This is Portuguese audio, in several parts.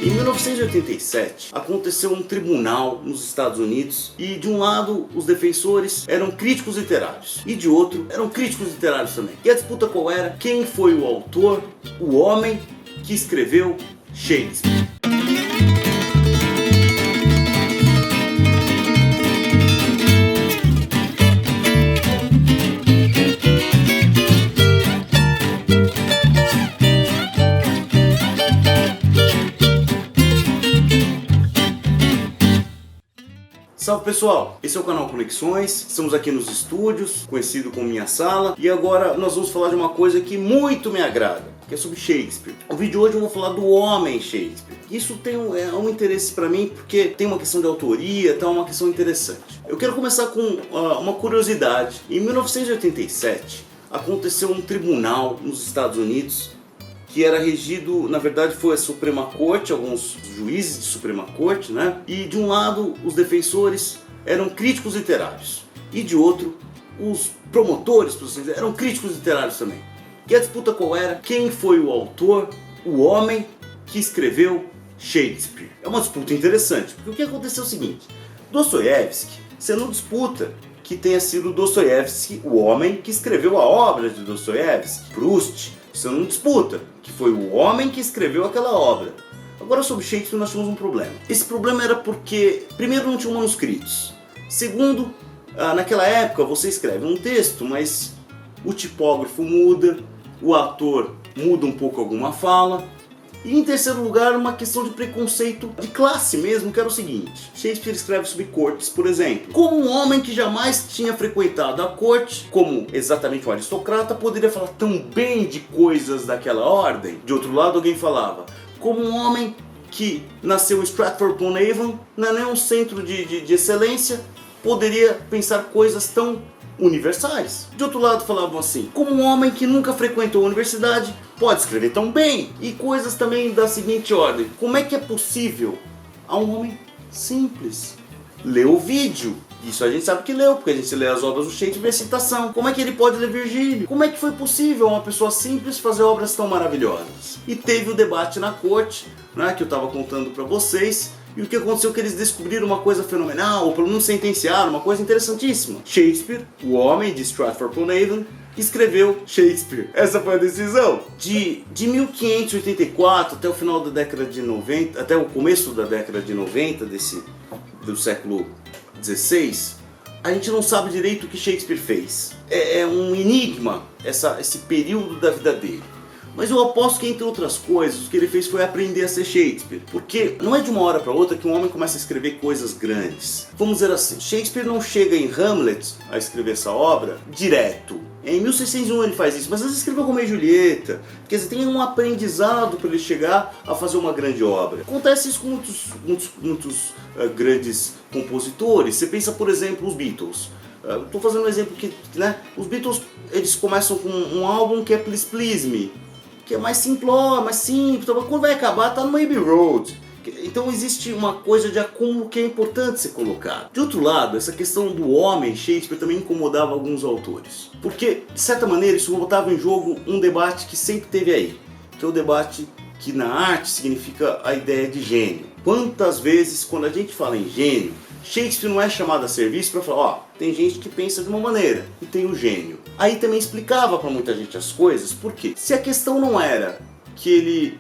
Em 1987, aconteceu um tribunal nos Estados Unidos e de um lado os defensores eram críticos literários e de outro eram críticos literários também. E a disputa qual era? Quem foi o autor, o homem que escreveu Shakespeare? Salve pessoal, esse é o canal Conexões, estamos aqui nos estúdios, conhecido como Minha Sala, e agora nós vamos falar de uma coisa que muito me agrada, que é sobre Shakespeare. No vídeo de hoje eu vou falar do homem Shakespeare. Isso tem um interesse para mim porque tem uma questão de autoria, tá uma questão interessante. Eu quero começar com uma curiosidade. Em 1987 aconteceu um tribunal nos Estados Unidos que era regido, na verdade foi a Suprema Corte, alguns juízes de Suprema Corte, né? E de um lado os defensores eram críticos literários e de outro os promotores, por assim dizer, eram críticos literários também. E a disputa qual era? Quem foi o autor, o homem que escreveu Shakespeare? É uma disputa interessante, porque o que aconteceu é o seguinte: Dostoiévski, você não disputa que tenha sido Dostoiévski o homem que escreveu a obra de Dostoiévski. Proust, você não disputa que foi o homem que escreveu aquela obra. Agora, sobre Shakespeare nós tínhamos um problema. Esse problema era porque, primeiro, não tinham manuscritos. Segundo, naquela época você escreve um texto, mas o tipógrafo muda, o ator muda um pouco alguma fala. E em terceiro lugar, uma questão de preconceito de classe mesmo, que era o seguinte: Shakespeare escreve sobre cortes, por exemplo. Como um homem que jamais tinha frequentado a corte, como exatamente um aristocrata, poderia falar tão bem de coisas daquela ordem? De outro lado, alguém falava, como um homem que nasceu em Stratford-upon-Avon, não é nenhum centro de excelência, poderia pensar coisas tão universais. De outro lado falavam assim, como um homem que nunca frequentou a universidade pode escrever tão bem. E coisas também da seguinte ordem: como é que é possível a um homem simples ler Ovídio? Isso a gente sabe que leu, porque a gente lê as obras do Shakespeare e a citação. Como é que ele pode ler Virgílio? Como é que foi possível uma pessoa simples fazer obras tão maravilhosas? E teve o debate na corte, né, que eu estava contando para vocês. E o que aconteceu é que eles descobriram uma coisa fenomenal, ou pelo menos sentenciaram uma coisa interessantíssima. Shakespeare, o homem de Stratford-upon-Avon, escreveu Shakespeare. Essa foi a decisão. De 1584 até o final da década de 90, até o começo da década de 90 do século XVI, a gente não sabe direito o que Shakespeare fez. É um enigma esse período da vida dele. Mas eu aposto que, entre outras coisas, o que ele fez foi aprender a ser Shakespeare. Porque não é de uma hora para outra que um homem começa a escrever coisas grandes. Vamos dizer assim, Shakespeare não chega em Hamlet a escrever essa obra direto. Em 1601 ele faz isso, mas às vezes escreveu Romeu e Julieta. Quer dizer, tem um aprendizado para ele chegar a fazer uma grande obra. Acontece isso com muitos grandes compositores. Você pensa, por exemplo, os Beatles. Estou fazendo um exemplo que, né, os Beatles eles começam com um álbum que é Please Please Me, que é mais simplório, mais simples, então, quando vai acabar tá no Abbey Road. Então existe uma coisa de acúmulo que é importante ser colocado. De outro lado, essa questão do homem Shakespeare também incomodava alguns autores, porque de certa maneira isso botava em jogo um debate que sempre teve aí, que é o debate que na arte significa a ideia de gênio. Quantas vezes quando a gente fala em gênio, Shakespeare não é chamado a serviço para falar, ó, tem gente que pensa de uma maneira e tem o gênio. Aí também explicava para muita gente as coisas, porque se a questão não era que ele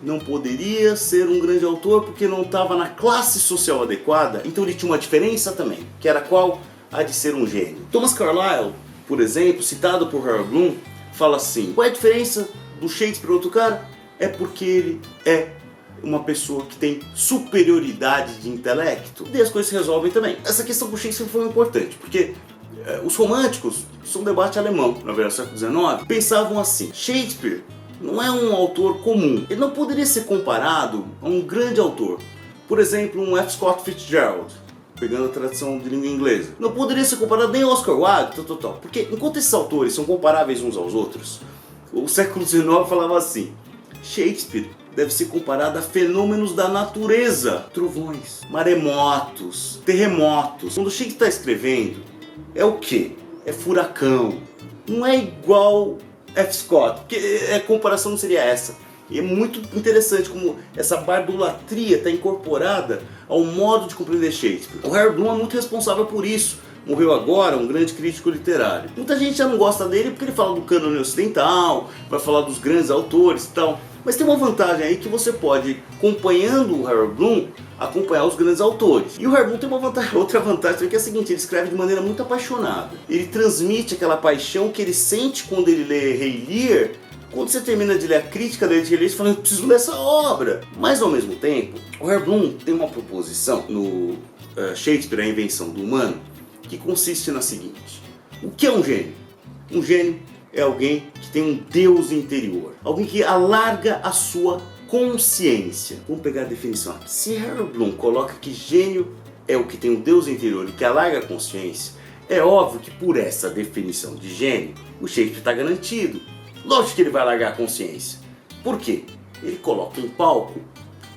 não poderia ser um grande autor porque não estava na classe social adequada, então ele tinha uma diferença também, que era qual? A de ser um gênio. Thomas Carlyle, por exemplo, citado por Harold Bloom, fala assim, qual é a diferença do Shakespeare e outro cara? É porque ele é uma pessoa que tem superioridade de intelecto. E as coisas se resolvem também. Essa questão com Shakespeare foi importante, porque os românticos, isso é um debate alemão, na verdade, século XIX, pensavam assim, Shakespeare não é um autor comum, ele não poderia ser comparado a um grande autor. Por exemplo, um F. Scott Fitzgerald, pegando a tradução de língua inglesa. Não poderia ser comparado nem a Oscar Wilde, porque enquanto esses autores são comparáveis uns aos outros, o século XIX falava assim, Shakespeare deve ser comparado a fenômenos da natureza, trovões, maremotos, terremotos. Quando o Shakespeare está escrevendo, é o quê? É furacão. Não é igual F. Scott, porque a comparação não seria essa. E é muito interessante como essa bardolatria está incorporada ao modo de compreender Shakespeare. O Harold Bloom é muito responsável por isso. Morreu agora, um grande crítico literário. Muita gente já não gosta dele porque ele fala do cânone ocidental, vai falar dos grandes autores e tal. Mas tem uma vantagem aí que você pode, acompanhando o Harold Bloom, acompanhar os grandes autores. E o Harold Bloom tem uma vantagem, outra vantagem que é a seguinte: ele escreve de maneira muito apaixonada. Ele transmite aquela paixão que ele sente quando ele lê Rei Lear. Quando você termina de ler a crítica dele de Rei Lear, você fala, eu preciso ler essa obra. Mas ao mesmo tempo, o Harold Bloom tem uma proposição no Shakespeare, a Invenção do Humano, que consiste na seguinte: o que é um gênio? Um gênio é alguém que tem um Deus interior, alguém que alarga a sua consciência. Vamos pegar a definição aqui. Se Harold Bloom coloca que gênio é o que tem um Deus interior e que alarga a consciência, é óbvio que por essa definição de gênio, o Shakespeare está garantido. Lógico que ele vai alargar a consciência. Por quê? Ele coloca em palco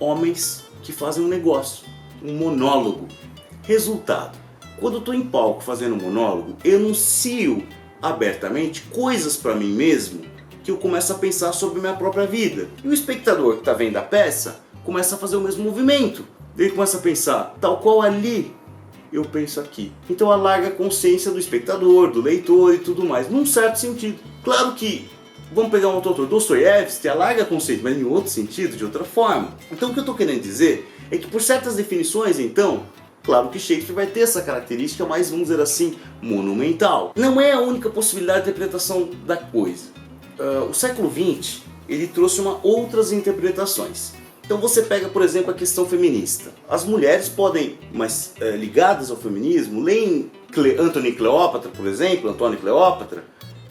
homens que fazem um negócio, um monólogo. Resultado: quando eu estou em palco fazendo um monólogo, eu anuncio abertamente coisas para mim mesmo que eu começo a pensar sobre minha própria vida. E o espectador que está vendo a peça começa a fazer o mesmo movimento. Ele começa a pensar, tal qual ali, eu penso aqui. Então alarga a consciência do espectador, do leitor e tudo mais, num certo sentido. Claro que, vamos pegar um outro autor, Dostoiévski, alarga a consciência, mas em outro sentido, de outra forma. Então o que eu estou querendo dizer é que por certas definições, então, claro que Shakespeare vai ter essa característica mais, vamos dizer assim, monumental. Não é a única possibilidade de interpretação da coisa. O século XX, ele trouxe outras interpretações. Então você pega, por exemplo, a questão feminista. As mulheres podem, mas ligadas ao feminismo, leem Antônio e Cleópatra, por exemplo, Antônio e Cleópatra,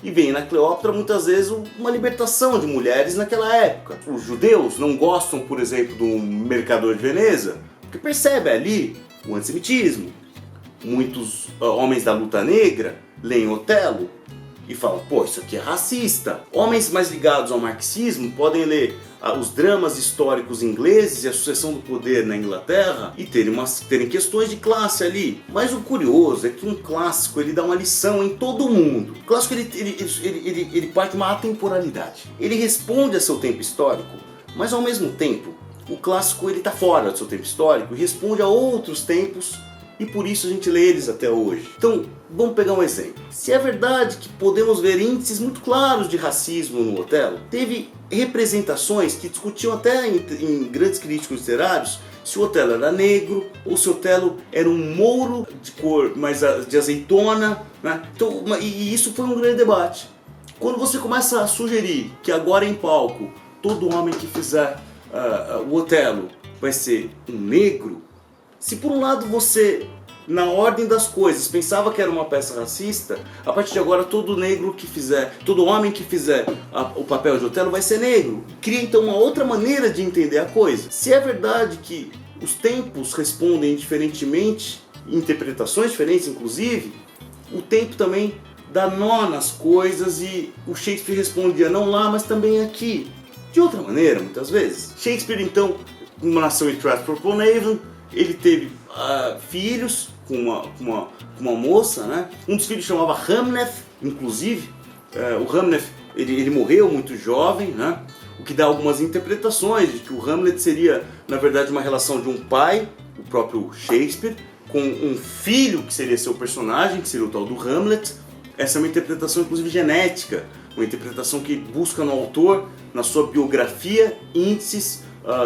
e veem na Cleópatra muitas vezes uma libertação de mulheres naquela época. Os judeus não gostam, por exemplo, do Mercador de Veneza, porque percebe ali o antissemitismo. Muitos homens da luta negra leem Otelo e falam, pô, isso aqui é racista. Homens mais ligados ao marxismo podem ler os dramas históricos ingleses e a sucessão do poder na Inglaterra e terem questões de classe ali. Mas o curioso é que um clássico ele dá uma lição em todo mundo. O clássico ele parte de uma atemporalidade. Ele responde a seu tempo histórico, mas ao mesmo tempo o clássico ele está fora do seu tempo histórico e responde a outros tempos, e por isso a gente lê eles até hoje. Então, vamos pegar um exemplo. Se é verdade que podemos ver índices muito claros de racismo no Otelo, teve representações que discutiam até em grandes críticos literários se o Otelo era negro ou se o Otelo era um mouro de cor mais de azeitona, né? Então, e isso foi um grande debate. Quando você começa a sugerir que agora em palco todo homem que fizer o Otelo vai ser um negro, se por um lado você, na ordem das coisas, pensava que era uma peça racista, a partir de agora todo negro que fizer, todo homem que fizer o papel de Otelo vai ser negro. Cria então uma outra maneira de entender a coisa. Se é verdade que os tempos respondem diferentemente, interpretações diferentes inclusive, o tempo também dá nó nas coisas e o Shakespeare respondia não lá, mas também aqui. De outra maneira, muitas vezes. Shakespeare então nasceu em Stratford-upon-Avon. Ele teve filhos com uma moça, né? Um dos filhos chamava Hamlet, inclusive. O Hamlet ele morreu muito jovem, né? O que dá algumas interpretações de que o Hamlet seria, na verdade, uma relação de um pai, o próprio Shakespeare, com um filho que seria seu personagem, que seria o tal do Hamlet. Essa é uma interpretação, inclusive, genética, uma interpretação que busca no autor, na sua biografia, índices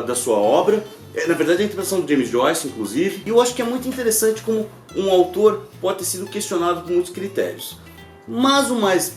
da sua obra. Na verdade é a interpretação do James Joyce, inclusive, e eu acho que é muito interessante como um autor pode ter sido questionado por muitos critérios. Mas o mais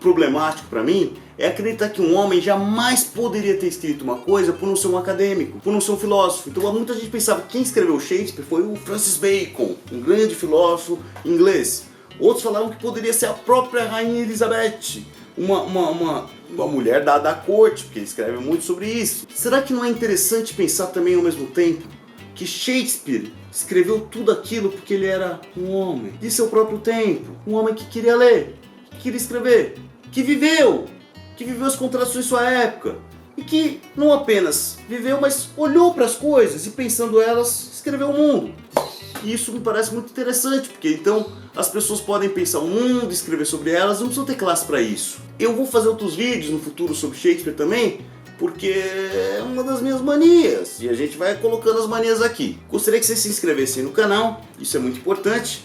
problemático para mim é acreditar que um homem jamais poderia ter escrito uma coisa por não ser um acadêmico, por não ser um filósofo. Então muita gente pensava que quem escreveu Shakespeare foi o Francis Bacon, um grande filósofo inglês. Outros falavam que poderia ser a própria Rainha Elizabeth, uma mulher da corte, porque ele escreve muito sobre isso. Será que não é interessante pensar também ao mesmo tempo que Shakespeare escreveu tudo aquilo porque ele era um homem de seu próprio tempo, um homem que queria ler, que queria escrever, que viveu as contradições de sua época e que não apenas viveu, mas olhou para as coisas e pensando elas, escreveu o mundo. E isso me parece muito interessante, porque então as pessoas podem pensar o mundo, escrever sobre elas, não precisam ter classe para isso. Eu vou fazer outros vídeos no futuro sobre Shakespeare também, porque é uma das minhas manias e a gente vai colocando as manias aqui. Gostaria que vocês se inscrevessem no canal, isso é muito importante,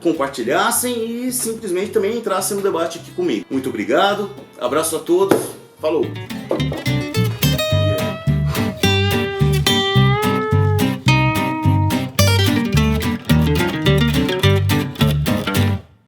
compartilhassem e simplesmente também entrassem no debate aqui comigo. Muito obrigado, abraço a todos, falou!